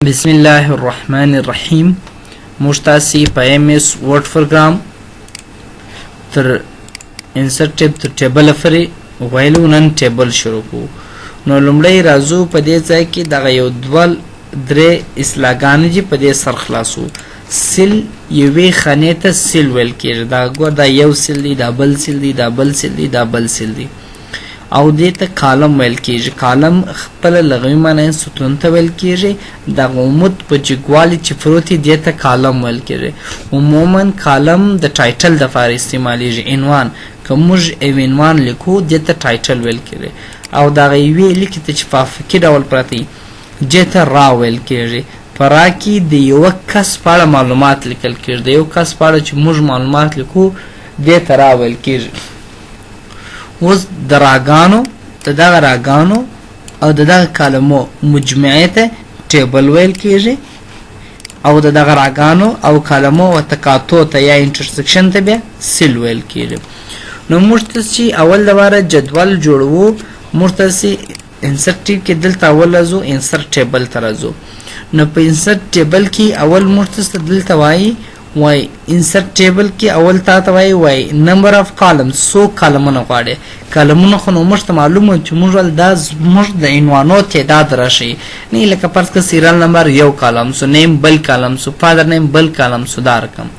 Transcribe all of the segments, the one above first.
بسم الله الرحمن الرحیم موږ تاسې په ایم ایس ورډ پروګرام تر انسرټ ټیب تر ټیبل پورې ویلو نن ټیبل شروع کوو. نو لومړی راځو په دې ځای کې دغه یو دوه درې اصلاحګانې چې په دې سر خلاصو. سیل یوې خانې ته سیل ویل کېږي. دا ګوره دا یو سیل دی، دا بل سیل دی، دا بل سیل دی، دا بل سیل دی. او دې ته کالم ویل کېږي. کالم خپله لغوي معنی ستون ته ویل کېږي. د عمود په جګوالي چې پروت وي دې ته کالم ویل کېږي. عموما کالم د ټایټل دپاره استعمالیږي. عنوان که موږ یو عنوان لیکو دې ته ټایټل ویل کېږي. او دغه یوې لیکې ته چې په افقي ډول پرته وي دې ته را ویل کېږي. په را کې د یوه کس په اړه معلومات لیکل کېږي. د یو کس په اړه چې موږ معلومات لیکو دې ته را ویل کېږي. اوس د راګانو د دغه راګانو او د دغه کلمو مجموعې ته ټیبل ویل کېږي. او د دغه راګانو او کلمو او تقاطع ته یا انټرسیکشن ته بیا سیل ویل کېږي. نو موږ ته چې اول دپاره جدول جوړوو موږ ته چې انسرټ ټیب کې دلته اول راځو انسرټ ټیبل ته راځو. نو په انسرټ ټیبل کې اول موږ ته دلته وایي انسرټ ټیبل کې اول تا ته وایي نمبر اف کالمز، څو کالمونه غواړي. کالمونه خو نو موږ ته معلومه چې موږ دا زموږ د عنوانو تعداد راشي. نه لکه فرض کړه سیریال نمبر یو کالم سو، نیم بل کالم سو، فادر نیم بل کالم سو. دا رقم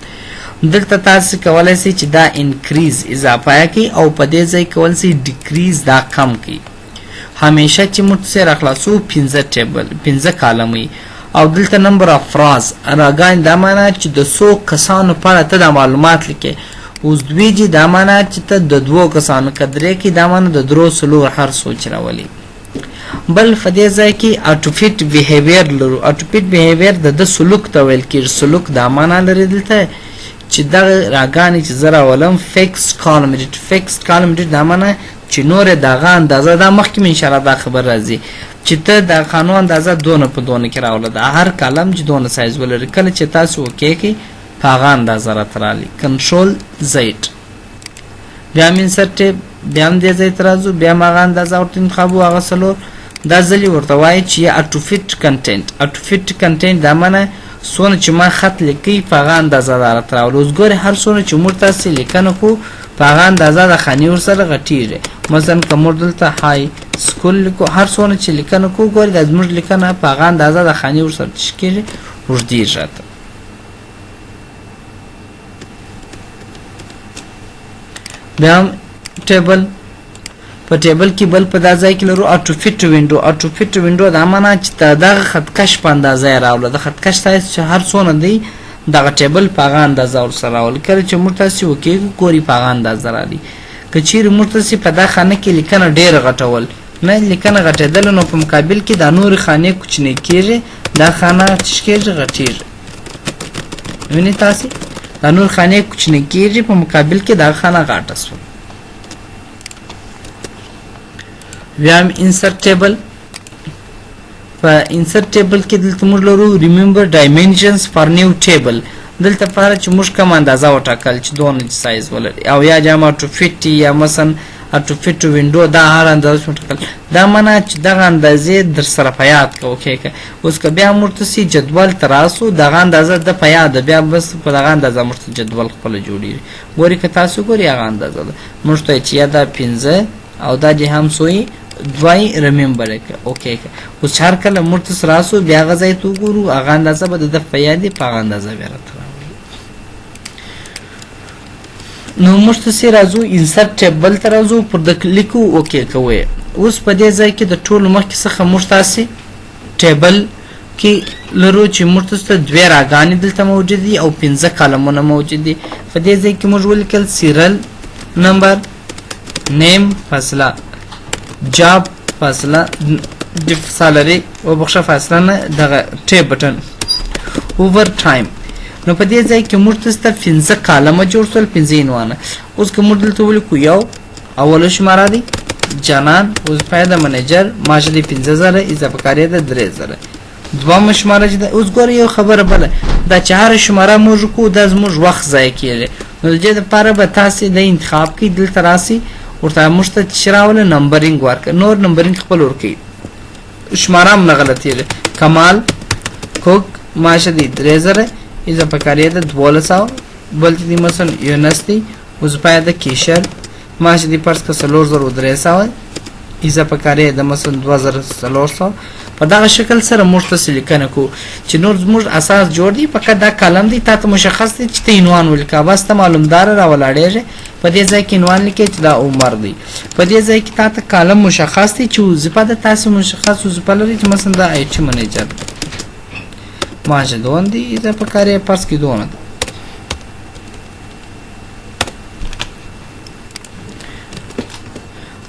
دلته تاسو کولی شئ چې دا انکریز اضافه کړئ او په دې ځای کولی شئ ډیکریز دا کم کړئ. همیشه چې موږ څه راخلاصو 5 کالم وي. او دلته نمبر افراز راګان دا معنا چې د څو کسانو په اړه ته دا معلومات لیکې. اوس دوی چې دا معنا چې ته د 2 کسانو که 3 کې دا معنا د 3 څلور هر سوچ راولي. بل په دې ځای کې اټوفیټ بیهیویر لرو. اټوفیټ بیهیویر د سلوک ته ویل کېږي. سلوک دا معنا لري دلته چې دغه راګانې چې زه راولم فیکسډ کالم ډیټ. فیکسډ کالم ډیټ دا معنا چې نورې دغه اندازه دا مخکې مې انشاءالله دا خبر راځي چې ته د خانو اندازه دونه په دونه کې راوله. د هر کالم چې دونه سایز ولري. کله چې تاسو اوکې کوئ په هغه اندازه راته رالي. کنټرول زیډ بیا هم انسرټ ټیب بیا هم دې ځای ته راځو. بیا هم هغه اندازه ورته انتخابو. هغه څلور دا ځلې ورته وایي چې اټوفیټ کنټینټ. اټوفیټ کنټینټ دا معنی څونه چې ما خط لیکئ په هغه اندازه دا راته راولي. اوس ګورئ هر څونه چې موږ تاسې لیکنه کوو په هغه اندازه د خانې ورسره غټېږي. مثلا که موږ دلته های سکول لیکو هر څونه چې لیکنه کوو ګورئ دا زموږ لیکنه په هغه اندازه د خانې ورسره څه کېږي اوږدېږي راته. بیا هم ټیبل په ټیبل کې بل په دا ځای کې لرو اټوفیټ وینډو. اټوفیټ وینډو دا معنا چې دغه خطکش په اندازه یې راوله. د خطکش سایز چې هر څونه دی دغه ټیبل په هغه اندازه ورسره راولي. کله چې موږ تاسې وکېږو ګوري په هغه اندازه رالي. که چیرې موږ تاسې په دا خانه کې لیکنه ډېره غټول نه لیکنه غټېدله نو په مقابل کې دا نورې خانې کوچنۍ کېږي. دا خانه څه کېږي غټېږي. وینئ تاسې دا نور خانې کوچنۍ کېږي په مقابل کې دا خانه غټه شوه. بیا هم انسرټ ټیبل. په انسرټ ټیبل کې دلته موږ لرو ریممبر ډایمنشنز فار نیو ټیبل. دلته لپاره چې موږ کوم اندازه وټاکل چې دونه سایز ولري. او یا جام اټوفیټ یا مثلا اټوفیټ وینډو دا هر اندازه وټاکل. دا معنا چې دغه اندازې در سره په یاد کوو. اوس که بیا موږ ته جدول ته راسو دغه اندازه د په یاد ده بیا بس په دغه اندازه موږ ته جدول خپله جوړېږي. ګورئ که تاسو ګورئ هغه اندازه ده. موږ ته چې یا دا 5 او دا چې هم سوی دوی ریممبر که اوکې که. اوس هر کله موږ ته راسو بیا هغه ځای ته وګورو هغه اندازه به د په یاد په هغه اندازه بیا راته راولي. نو موږ ته راځو انسرټ ټیبل ته راځو پر د لیکو اوکې کوئ. اوس په دې ځای کې د ټولو مخکې څخه موږ تاسې ټیبل کې لرو چې موږ ته 2 راګانې دلته موجود دي او 5 کالمونه موجود دي. په دې ځای کې موږ ولیکل سیریل نمبر نیم فاصله جاب فاصله سالري وبخښه فاصله نه دغه ټیب بټن اوور ټایم. نو په دې ځای کې موږ ته 15 کالمه جوړ شول 15 عنوانه. اوس که موږ دلته ولیکو یو اولو شماره دی جانان وظیفه د منیجر معاش دی 15000 اضافه کاری ده 3000. دویمه شماره چې ده اوس ګورئ یو خبره بله دا چې هره شماره موږ کوو دا زموږ وخت ضایع کېږي. نو د دې دپاره به تاسې د انتخاب کړئ دلته راسئ ورته موږ ته چې راوله نمبرینګ ورکړه. نور نمبرینګ خپل ورکوئ. شماره هم نه غلطېږي. کمال کوک ماشه دی 3000 اضافه کاری ده 1200 بل دی مثلا یونس دی وظیفه ده کیشر ماشه دی پرس که 4300 اضافه کاری ده مثلا 2300 په دغه شکل سره موږ تاسو لیکنه کو چې نور زموږ اساس جوړ دی فقط دا کالم دی تاسو مشخص دی چې ته عنوان ولیکه بس ته معلومدار را ولاړېږي په دې ځای کې عنوان لیکي چې دا عمر دی په دې ځای کې تاسو کالم مشخص دی چې وظیفه ده تاسو مشخص وظیفه لري چې مثلا دا ایچ منیجر ماشه دون دی اضافه کاری پس کې دون ده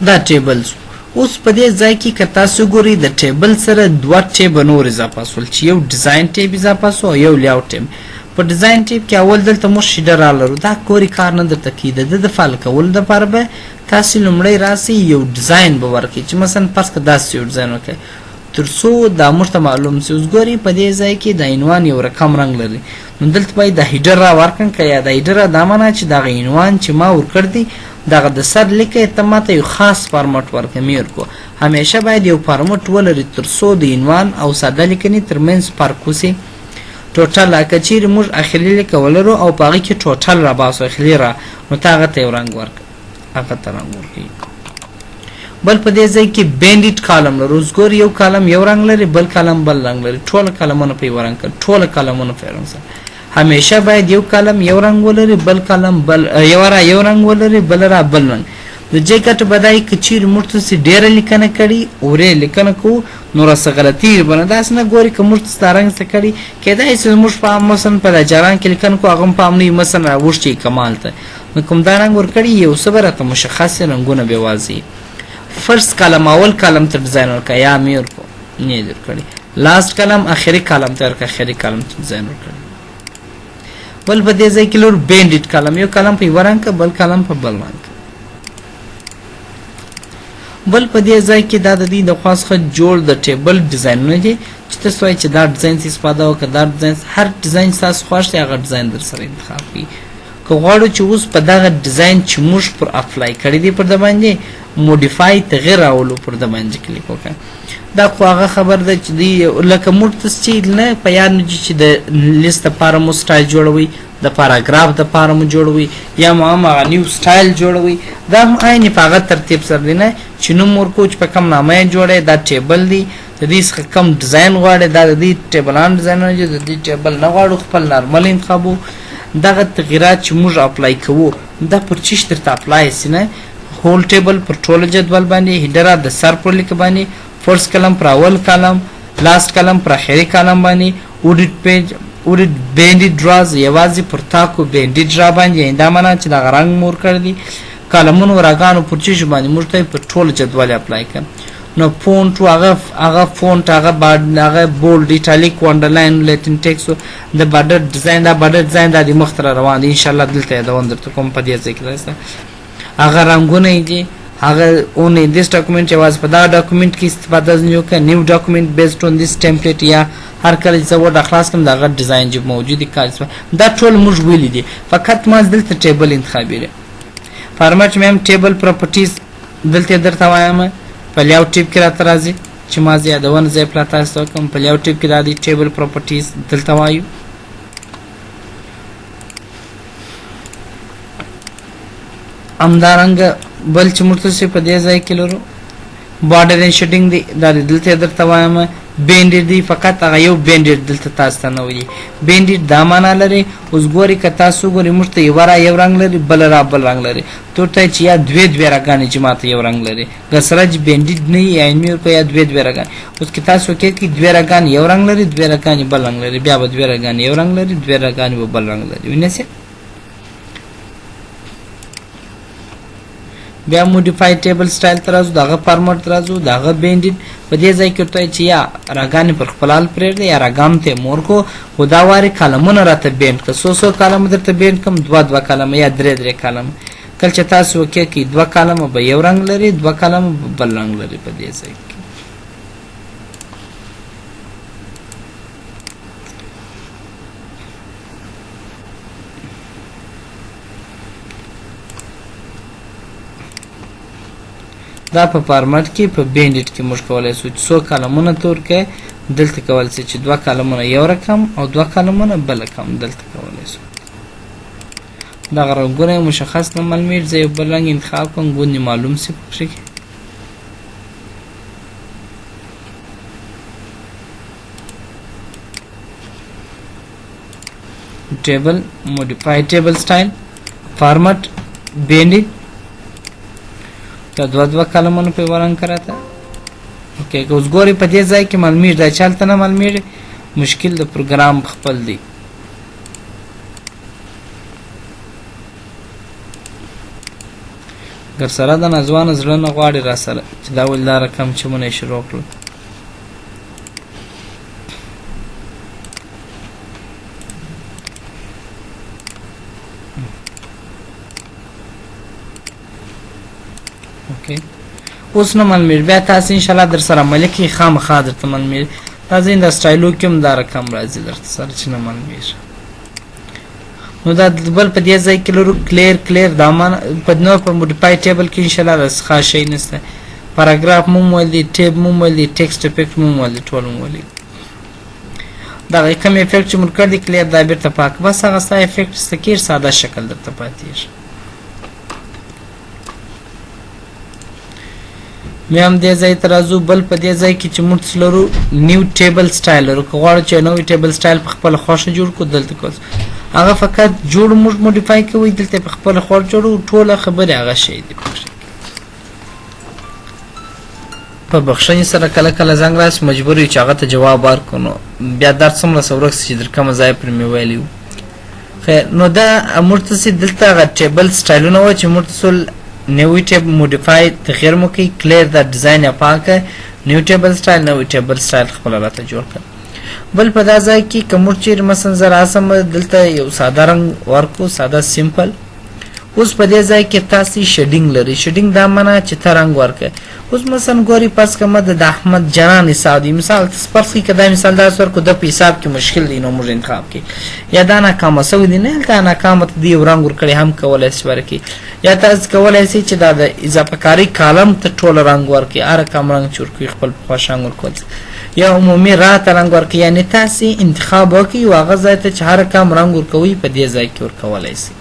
دا ټیبل اوس په دې ځای کې که تاسو ګورئ د ټیبل سره دوه ټیب نور اضافه سول چې یو ډیزاین ټیب اضافه سو او یو لیاوټ ټیب په ډیزاین ټیب کې اول دلته موږ شیډر رالرو دا کوري کار نه درته کوي د فعال کولو دپاره به تاسو لومړی راسئ یو ډیزاین به ورکړئ چې مثلا فرض کړه داسې یو ډیزاین وکړئ تر څو دا موږ ته معلوم سي اوس ګورئ په دې ځای کې د عنوان یو رقم رنګ لري نو دلته باید د هیډر را ورکړم که یا د هیډر دا معنی چې دغه عنوان چې ما ورکړ دی دغه د سر لیکه ته ماته یو خاص فارمټ ورکړه میر کو همیشه باید یو فارمټ ولري تر څو د عنوان او ساده لیکنې ترمنځ فرق وسي ټوټل که چیرې موږ اخري لیکه ولرو او په هغې کې ټوټل را باسو اخري را نو ته هغه ته یو رنګ ورکړه هغه ته رنګ ورکوي بل په دې ځای کې بینډیټ کالم لرو اوس ګورئ یو کالم یو رنګ لري بل کالم بل رنګ لري ټوله کالمونه په یو رنګ کړه ټوله کالمونه په یو رنګ سره همیشه باید یو کالم یو رنګ ولري بل کالم بل یو رنګ ولري بل را بل رنګ د جې ګټه به دا وي که چیرې موږ تاسې ډېره لیکنه کړي اورې لیکنه کوو نو راسه غلطي به نه داسې نه ګوري که موږ تاسې دا رنګ څه کړي کیدای شي موږ په مثلا په دا جاران کې لیکنه کوو هغه هم په هم نه وي مثلا راوښتي کمال ته نو کوم دا رنګ ورکړي یو څه به راته مشخص رنګونه به واضح فرست کالم اول کالم ته ډیزاین ورکړه یا مې ورکړو نه یې درکړي لاست کالم اخري کالم ته ورکړه اخري کالم ته ډیزاین ورکړي بل په دې ځای کې لور بینډیټ کالم یو کالم په یوه رنګ بل کالم په بل رنګ بل په دې ځای کې دا د دې د خوا څخه جوړ د ټیبل ډیزاینونه دي چې تاسو وایئ چې دا ډیزاین استفاده وکړه دا ډیزاین هر ډیزاین ستاسو خوښ دی هغه ډیزاین در سره انتخاب کړئ که غواړو چې اوس په دغه ډیزاین چې موږ پر اپلای کړی دی پر د باندې موډیفای تغیر راولو پر د باندې کلیک وکړه دا خو هغه خبر ده چې دی لکه موږ تاسو چې نه په یاد نه چې د لیست دپاره مو سټایل جوړوئ د پاراګراف دپاره مو جوړوئ یا مو هم هغه نیو سټایل جوړوئ دا هم عین په هغه ترتیب سره دی نه چې نوم ورکوو چې په کوم نامه یې جوړی دا ټیبل دی د دې څخه کم ډیزاین غواړئ دا د دې ټیبلان ډیزاینونه دي د دې ټیبل نه غواړو خپل نارمل انتخابو دغه تغیرات چې موږ اپلای کوو دا پر چیش درته اپلای سي نه هول ټیبل پر ټوله جدول باندې هیډره د سر پر لیک باندې فرست کلم پر اول کلم لاست کلم پر اخري کلم باندې اودیټ پیج اودیټ بینډیټ ډراز یوازې پر تاکو بینډیټ ډرا باندې دا معنی چې دغه رنګ مور کړی دی کالمونو راګانو پر چیش باندې موږ ته پر ټوله جدول اپلای کړو نو فونټ هغه فونټ هغه بولډ ایټالیک وانډرلاین لیټن ټیکس د بارډر ډیزاین دا بارډر ډیزاین دا د مخ ته روان دی انشاءالله دلته یادوم درته کوم په دې ځای کې راځه هغه رنګونه دي هغه اون ان دیس ډاکومنټ یوازې په دا ډاکومنټ کې استفاده ځنې وکړه نیو ډاکومنټ بیسډ اون دیس ټمپلیټ یا هر کله چې زه ورډ اخلاص کړم د هغه ډیزاین چې موجود دی دا ټول موږ ویلي دي فقط ما دلته ټیبل انتخابوي فارمټ مې هم ټیبل پراپرټیز دلته درته وایم په لیاوټ ټیب کې راته راځي چې ما زه یادونه ځای پلا تاسو ته کوم په لیاوټ ټیب کې راځي ټیبل پراپرټیز دلته وایو همدارنګه بل چې موږ تاسو په دې ځای کې لرو بارډر اینډ شیډینګ دی دا دلته درته وایم بینډیټ دی فقط هغه یو بینډیټ دلته تاسو ته نه وایي بینډیټ دا معنا لري اوس ګورئ که تاسو ګورئ موږ ته یوه را یو رنګ لري بله را بل رنګ لري تورته چې یا دوې رګانې چې ماته یو رنګ لري که سره چې بینډیټ نه وي یا علمي ورکړه یا دوې رګانې اوس که تاسو وکړئ کې دوې رګانې یو رنګ لري دوې رګانې بل رنګ لري بیا به دوې رګانې یو رنګ لري دوې رګانې به بل رنګ لري وینئ بیا موډیفای ټیبل سټایل ته راځو دغه فارمټ ته راځو دغه بینډیټ په دې ځای کې ورته وایي چې یا راګانې پر خپل حال پرېږدئ یا راګانو ته یې مور کړو خو دا وارې کالمونه راته بینډ کړه څو کالمه درته بینډ کړم دوه کالمه یا درې کالمه کله چې تاسو وکړئ کې دوه کالمه به یو رنګ لري دوه کالمه به بل رنګ لري په دې ځای کې دا په فارمټ کې په بینډیټ کې موږ کولی شو چې څو کالمونه تور کړئ دلته کول سي چې دوه کالمونه یو رقم او دوه کالمونه بل رقم دلته کولای سو. دغه رنګونه مشخص نه معلومیږي، زه یو بل رنګ انتخاب کوم ګوندې معلوم سي پکې. table, modify table style, format, bending دا دوه کلمونه په وران کراته. اوکې اوس ګوري په دې ځای کې معلومیږي دا چالتته نه معلومیږي، مشکل د پروګرام خپل دی. ګر سره د نازوانه زړه نه غواړي را سره چې دا ولې دا رقم چې مونږ شروع کړو. اوکې اوس نه معلومیږي، بیا تاسو ان شاء الله در سره عملي کې خامخا درته معلومیږي. تاسو د سټایلو کې هم دا رقم راځي درته سره چې نه معلومیږي. نو دا بل په دې ځای کې لرو کلیر دا معنا په نو په موډیفای ټیبل کې ان شاء الله رس خاص شي نشته. پاراګراف مو ولې ټیب مو ولې ټیکسټ افیکټ مو ولې ټول مو ولې دا کوم افیکټ چې موږ کړی کلیر دا بیرته پاک بس هغه ستا افیکټ سکیر ساده شکل درته پاتې. بیا هم دې ځای ته راځو، بل په دې ځای کې چې موږ لرو نیو ټیبل سټایل لرو. که غواړو چې نوی ټیبل سټایل په خپله خوښه جوړ کړو دلته کوو، هغه فقط جوړ موږ موډیفای کوو، دلته په خپله خوښه جوړو، ټوله خبرې هغه شی دی. په بخښنې سره کله کله زنګ راشي مجبور یو چې هغه ته جواب ورکړو، نو بیا درس څومره څه ورک شي چې در کومه ځای پرې مې ویلي وو. خیر نو دا موږ ته دلته هغه ټیبل سټایلونه وه چې موږ نوی ټیب موډیفای تغیر مو کوي، کلیر دا ډیزاین یې پاکه، نیو ټیبل سټایل نوی ټیبل سټایل خپله راته جوړ کړه. بل په دا ځای کې که موږ چیرې مثلا زه راسم دلته یو ساده رنګ ورکړو، ساده سمپل. اوس په دې ځای کې تاسې شیډینګ لري. شیډینګ دا معنا چې ته رنګ ورکړه. اوس مثلا ګوري فرض کړه د احمد جنان حساب دی، مثال فرض کړئ که دا مثال داسې ورکړو د په حساب کې مشکل دی، نو موږ انتخاب کړي یا دا ناکامه سوی دی، نه دا ناکامه ته د یو رنګ ورکړی هم کولی شي ورکړي، یا تاسو کولی شئ چې دا د اضافه کاري کالم ته ټول رنګ ورکړي، هر رقم رنګ چې ورکوي خپل په خوښ رنګ ورکول، یا عمومي راته رنګ ورکړي. یعنې تاسې انتخاب وکړئ او هغه ځای ته چې هر رقم رنګ ورکوئ په دې ځای کې ورکولی شئ.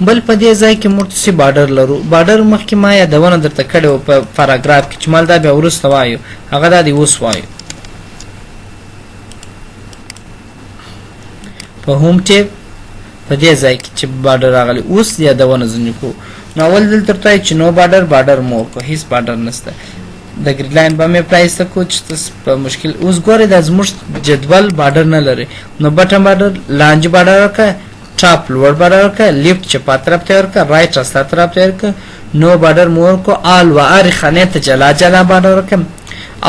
بل په دې ځای کې موږ څه بارډر لرو. بارډر مخکې ما یادونه درته کړې وه په پاراګراف کې چې مال دا بیا وروسته وایو، هغه دا دی اوس وایو. په هوم ټیب په دې ځای کې چې بارډر راغلی اوس یادونه ځینې کوو. نو اول دلته درته وایي چې نو بارډر مو وکړو، هېڅ بارډر نشته. د ګریډ لاین به مې پرایسته کړو چې تاسو په مشکل. اوس ګورئ دا زموږ جدول بارډر نه لري، نو بټن بارډر لانج بارډر وکړه، ټاپ لوړ بارډر ورکړه، لیفټ چپا طرف ته ورکړه، رایټ راسته طرف ته ورکړه، نو بارډر مو ورکړو، آل و هرې خانې ته جلا جلا بارډر ورکړه،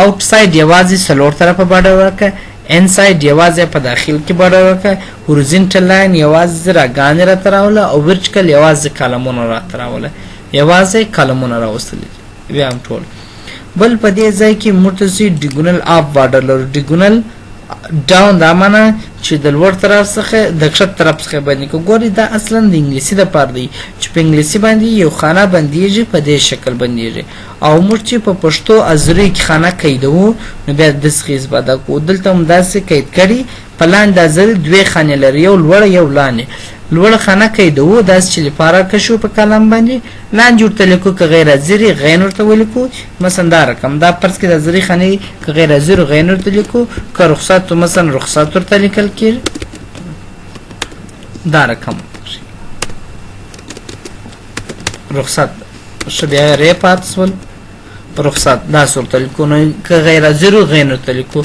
آوټ ساید یوازې څلور طرفه بارډر ورکړه، ان ساید یوازې په داخل کې بارډر ورکړه، هوريزونټل لاین یوازې راګانې راته راوله، او ورټیکل یوازې کالمونه راته راوله، یوازې کالمونه راوستلي بیا هم ټول. بل په دې ځای کې موږ ته ډیګونل اپ بارډر لرو. ډیګونل ډاون دا معنا چې د لوړ طرف څخه د کښته طرف څخه باندې کو. ګوري دا اصلا د انګلیسي د پاره دی چې په انګلیسي باندې یو خانه بندیږي په دې شکل بندیږي، او موږ چې په پښتو ازری کې خانه قیدو نو بیا د سخیز باندې کو. دلته هم داسې قید کړي په لاندې د ازری دوه خانې لري، یو لوړ یو لاندې. لوړ خانه قیدو داس چې لپاره کشو په کلم باندې، لاندې ورته لیکو که غیر ازری غین ورته ولیکو، مثلا دا رقم دا فرض کړئ د ازری خانې که غیر ازری غین ورته لیکو، که رخصت مثلا رخصت ورته لیکل کېږي دا رقم رخصت ښه بیا ری پاتې شول رخصت داسې ورته لیکو. نو که غیر ازری غین ورته لیکو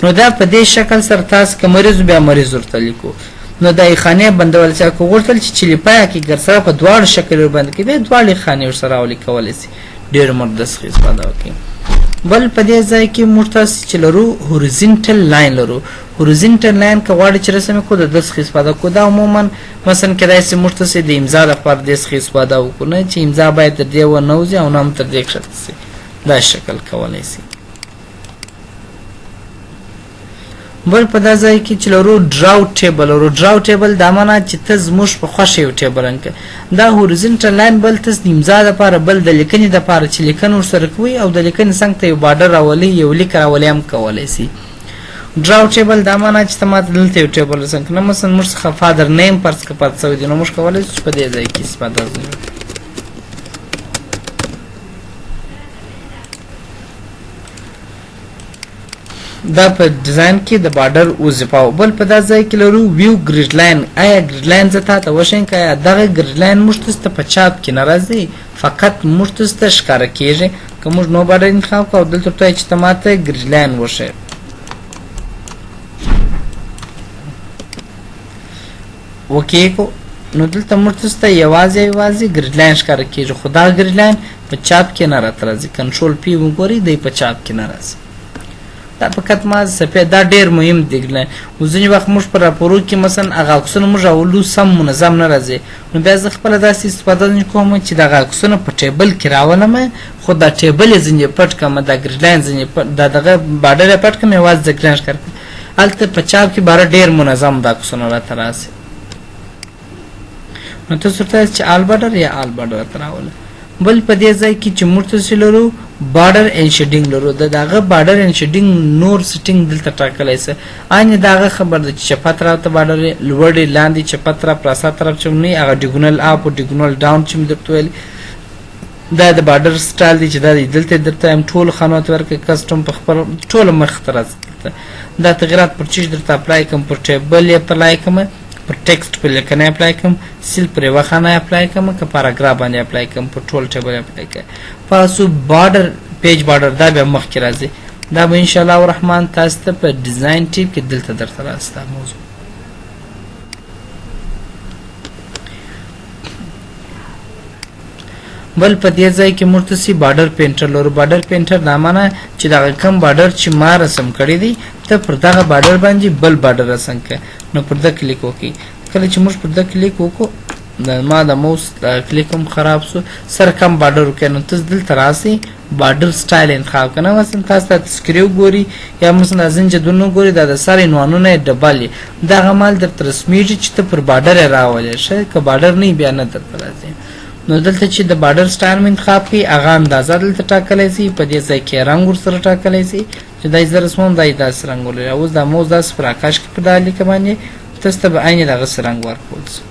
نو دا په دې شکل سره تاسو که مریض بیا مریض ورته لیکو. نو د خانې بندول چې کو غوښتل چې چلیپای کې ګر سره په دواړو شکل باندې کې د دواړو خانې ور سره ولیکول شي، ډېر مردس خیز پیدا وکړي. بل په دې ځای کې موږ تاسو چې لرو هوريزونټل لاین لرو. هوريزونټل لاین که غواړئ چې رسم کړو د دس خیز پیدا کو، دا عموما مثلا کېدای شي موږ تاسو د امضا لپاره دس خیز پیدا وکړو، نه چې امضا باید تر دې و نوځي او نه هم تر دې کښته شي، دا شکل کولای شي. بل په دا ځای کې چې لرو ډراو ټیبل ورو ډراو ټیبل دا معنا چې ته زموږ په خوښه یو ټیبل انکه دا هوریزنټل لاین بل تاسو د امضا لپاره بل د لیکنې لپاره چې لیکنه ورسره کوي او د لیکنې څنګه ته یو بارډر راولي یو لیک راولي هم کولی سي ډراو ټیبل دا معنا چې ته ماته دلته یو ټیبل څنګه نه مثلا موږ څخه فادر نیم فرض که پاتې شوی دی نو موږ کولی شو چې په دې ځای کې استفاده وکړو دا په ډیزاین کې د بارډر وظیفه بل په دا ځای کې لرو ویو ګریډ لاین آیا ګریډ لاین زه تاته وښیم که آیا دغه ګریډ لاین موږ ته په چاپ کې نه راځي فقط موږ ته ښکاره کېږي که موږ نو بارډر انتخاب کړو او دلته ورته چې ته ماته ګریډ لاین وښیې اوکې کو نو دلته موږ ته یوازې ګریډ لاین ښکاره کېږي خو دا ګریډ لاین په چاپ کې نه راته راځي کنټرول پی وګورئ دی په چاپ کې نه راځي دا فقط ما سفید دا ډیر مهم دی ځینې وخت موږ په راپورو کې مثلا هغه عکسونه موږ راولو سم منظم نه راځي نو بیا زه خپله داسې استفاده نه کوم چې دغه عکسونه په ټیبل کې راولم خو دا ټیبل یې ځینې پټ کړم دا ګریډ لاین ځینې دا دغه بارډر یې پټ کړم یوازې د ګریډ لاین ښکاره کړم هلته په چاپ کې باره ډیر منظم دا عکسونه راته راسي نو تاسو ورته چې آل بارډر یا آل بارډر راته راوله بل په دې ځای کې چې موږ تاسو لرو بارډر اینډ شیډینګ لرو دغه بارډر اینډ شیډینګ نور سیټینګ دلته ټاکلی څه ان دغه خبر ده چې چپه طرف ته بارډر لوړې لاندې چپه طرف راسته طرف چې نه هغه ډیګونل اپ او ډیګونل ډاون چې درته ویل دا د بارډر سټایل دی چې دا دلته درته هم ټول خانات ورکه کسټم په خپل ټول مخ ته راځي دا تغیرات پر چیز درته اپلای کوم پر ټیبل یې اپلای کوم پر ټیکسټ په لیکنه اپلای کوم سیل پر یوه خانه اپلای کوم که پاراګراف باندې اپلای کوم پر ټول ټیبل اپلای کوم تاسو بارډر پیج بارډر دا به مخکې راځي دا به انشاءالله الرحمن تاسو ته په ډیزاین ټیپ کې دلته درته راځي دا موضوع بل په دې ځای کې موږ تاسې بارډر پینټر لرو بارډر پینټر دا معنا چې دغه کم بارډر چې ما رسم کړی دی ته پر دغه بارډر باندې بل بارډر رسم کړه نو پر ده کلیک وکړئ کله چې موږ پر ده کلیک وکړو ما د موس کلیک هم خراب شو سر کم بارډر وکړئ نو تاسو دلته راسئ بارډر سټایل انتخاب کړه مثلا تاسو ته سکریو ګوري یا مثلا زنجدونه ګوري دا د سر عنوانونه یې ډبل دغه مال درته رسمیږي چې ته پر بارډر یې راولې ښه که بارډر نه بیا نه درته راځي نو دلته چې د بارډر سټایل مې انتخاب کړي هغه اندازه دلته ټاکلی شي په دې ځای کې رنګ ورسره ټاکلی شي چې دا زه رسموم دا یې داسې رنګ ولري اوس دا موز داسې پر آکاش کې په دغه لیکه باندې تاسو ته به عین دغسې رنګ ورکول شي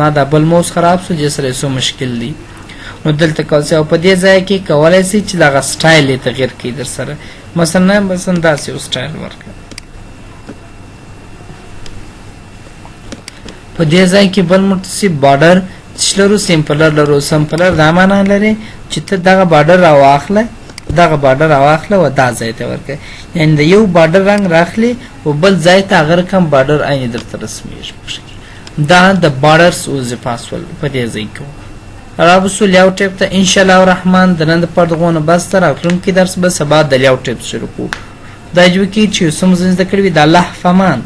ما دا بل موس خراب شو چې سره څه مشکل دی نو دلته کولی شي او په دې ځای کې کولی شي چې دغه سټایل یې تغیر کړي در سره مثلا داسې یو سټایل ورکړه په دې ځای کې بل متصي بارډر چې لرو سمپلر لرو سمپلر دا معنا لري چې ته دغه بارډر راواخله دغه بارډر راواخله او دا ځای ته ورکړه یعنې د یو بارډر رنګ راخلي او بل ځای ته هغه رقم بارډر عین درته رسمیږي دا د بارډرس وظیفه سول په دې ځای کې رابطو لیاوټ ټیپ ته انشاءالله الرحمن د نن دپاره دغونه بس ته راتلونکي درس به سبا د لیاوټ ټیپ شروع کوو دا جوړ کې چې څه مو زده کړي وي د الله په امان